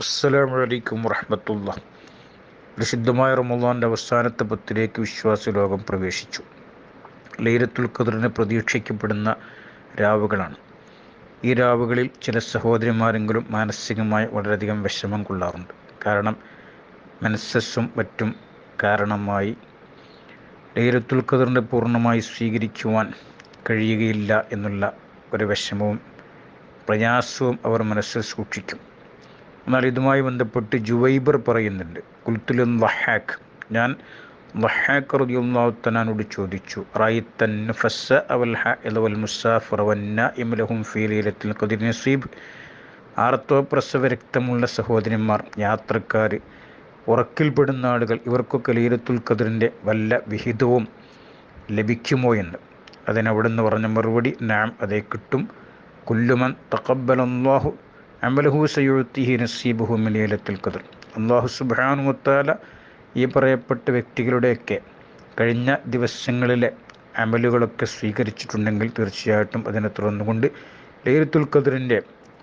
അസ്സലാമു അലൈക്കും വറഹ്മത്തുള്ളാഹി. വിശുദ്ധമായ റമളാൻ്റെ അവസാനത്തെ പത്തിലേക്ക് വിശ്വാസ ലോകം പ്രവേശിച്ചു. ലൈലത്തുൽ ഖദ്റിനെ പ്രതീക്ഷിക്കപ്പെടുന്ന രാവുകളാണ്. ഈ രാവുകളിൽ ചില സഹോദരിമാരെങ്കിലും മാനസികമായി വളരെയധികം വിഷമം കൊള്ളാറുണ്ട്. കാരണം മെൻസസ്സും മറ്റും കാരണമായി ലൈലത്തുൽ ഖദ്റിനെ പൂർണ്ണമായി സ്വീകരിക്കുവാൻ കഴിയുകയില്ല എന്നുള്ള ഒരു വിഷമവും പ്രയാസവും അവർ മനസ്സിൽ സൂക്ഷിക്കും. എന്നാൽ ഇതുമായി ബന്ധപ്പെട്ട് ജുവൈബർ പറയുന്നുണ്ട്, കുൽത്തുൽ ദഹ്ഹാക്ക്, ഞാൻ ദഹ്ഹാക്ക് റളിയല്ലാഹു തആലയോട് ചോദിച്ചു, റഅയ്തൻ നഫസ്സ അവൽ ഹഅദ വൽ മുസാഫിറ വന്നാഇമ ലഹും ഫീ ലൈലത്തിൽ ഖദ്രി നസീബ്. ആർത്തവ പ്രസവ രക്തമുള്ള സഹോദരന്മാർ, യാത്രക്കാർ, ഉറക്കിൽപ്പെടുന്ന ആളുകൾ, ഇവർക്കൊക്കെ ലൈലത്തുൽ ഖദ്റിൻ്റെ വല്ല വിഹിതവും ലഭിക്കുമോ എന്ന്. അതിനവിടുന്ന് പറഞ്ഞ മറുപടി, നഅം, അതേ കിട്ടും. കുല്ലുമൻ തഖബ്ബലല്ലാഹു അമലഹു സയുഅ്തിഹി നസീബഹു മിൻ ലൈലത്തുൽ ഖദ്ർ. അല്ലാഹു സുബ്ഹാനഹു വ തആല ഈ പറയപ്പെട്ട വ്യക്തികളുടെയൊക്കെ കഴിഞ്ഞ ദിവസങ്ങളിലെ അമലുകളൊക്കെ സ്വീകരിച്ചിട്ടുണ്ടെങ്കിൽ തീർച്ചയായിട്ടും അതിനെ തുടർന്നുകൊണ്ട് ലൈലത്തുൽ ഖദ്റിൻ്റെ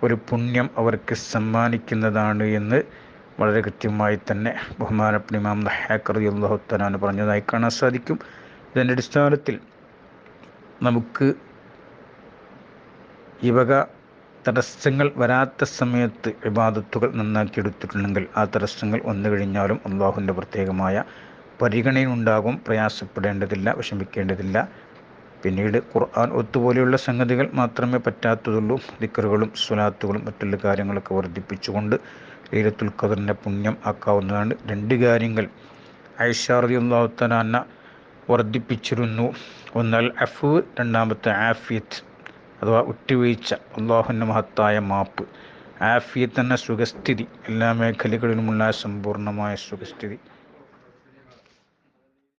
ഒരു പുണ്യം അവർക്ക് സമ്മാനിക്കുന്നതാണ് എന്ന് വളരെ കൃത്യമായി തന്നെ ബഹുമാനപ്പെട്ട ഇമാം ദഹ്ഹാക്ക് റളിയല്ലാഹു തആല പറഞ്ഞതായി കാണാൻ സാധിക്കും. ഇതിൻ്റെ അടിസ്ഥാനത്തിൽ നമുക്ക് ഈ വക തടസ്സങ്ങൾ വരാത്ത സമയത്ത് ഇബാദത്തുകൾ നന്നാക്കിയെടുത്തിട്ടുണ്ടെങ്കിൽ ആ തടസ്സങ്ങൾ വന്നു കഴിഞ്ഞാലും അള്ളാഹുവിൻ്റെ പ്രത്യേകമായ പരിഗണനയുണ്ടാകും. പ്രയാസപ്പെടേണ്ടതില്ല, വിഷമിക്കേണ്ടതില്ല. പിന്നീട് ഖുർആൻ ഒത്തുപോലെയുള്ള സംഗതികൾ മാത്രമേ പറ്റാത്തതുള്ളൂ. ദിക്റുകളും സ്വലാത്തുകളും മറ്റുള്ള കാര്യങ്ങളൊക്കെ വർദ്ധിപ്പിച്ചുകൊണ്ട് ലൈലത്തുൽ ഖദ്റിൻ്റെ പുണ്യം ആക്കാവുന്നതാണ്. രണ്ട് കാര്യങ്ങൾ ആയിഷ റളിയല്ലാഹു തആല അൻഹ വർദ്ധിപ്പിച്ചിരുന്നു. ഒന്ന് അഫ്വ്, രണ്ടാമത്തെ ആഫിയത്ത് അഥവാ വിട്ടുവീഴ്ച, അള്ളാഹുവിൻ്റെ മഹത്തായ മാപ്പ്. ആഫിയത്ത് എന്ന സുഖസ്ഥിതി, എല്ലാ മേഖലകളിലുമുള്ള സമ്പൂർണ്ണമായ സുഖസ്ഥിതി.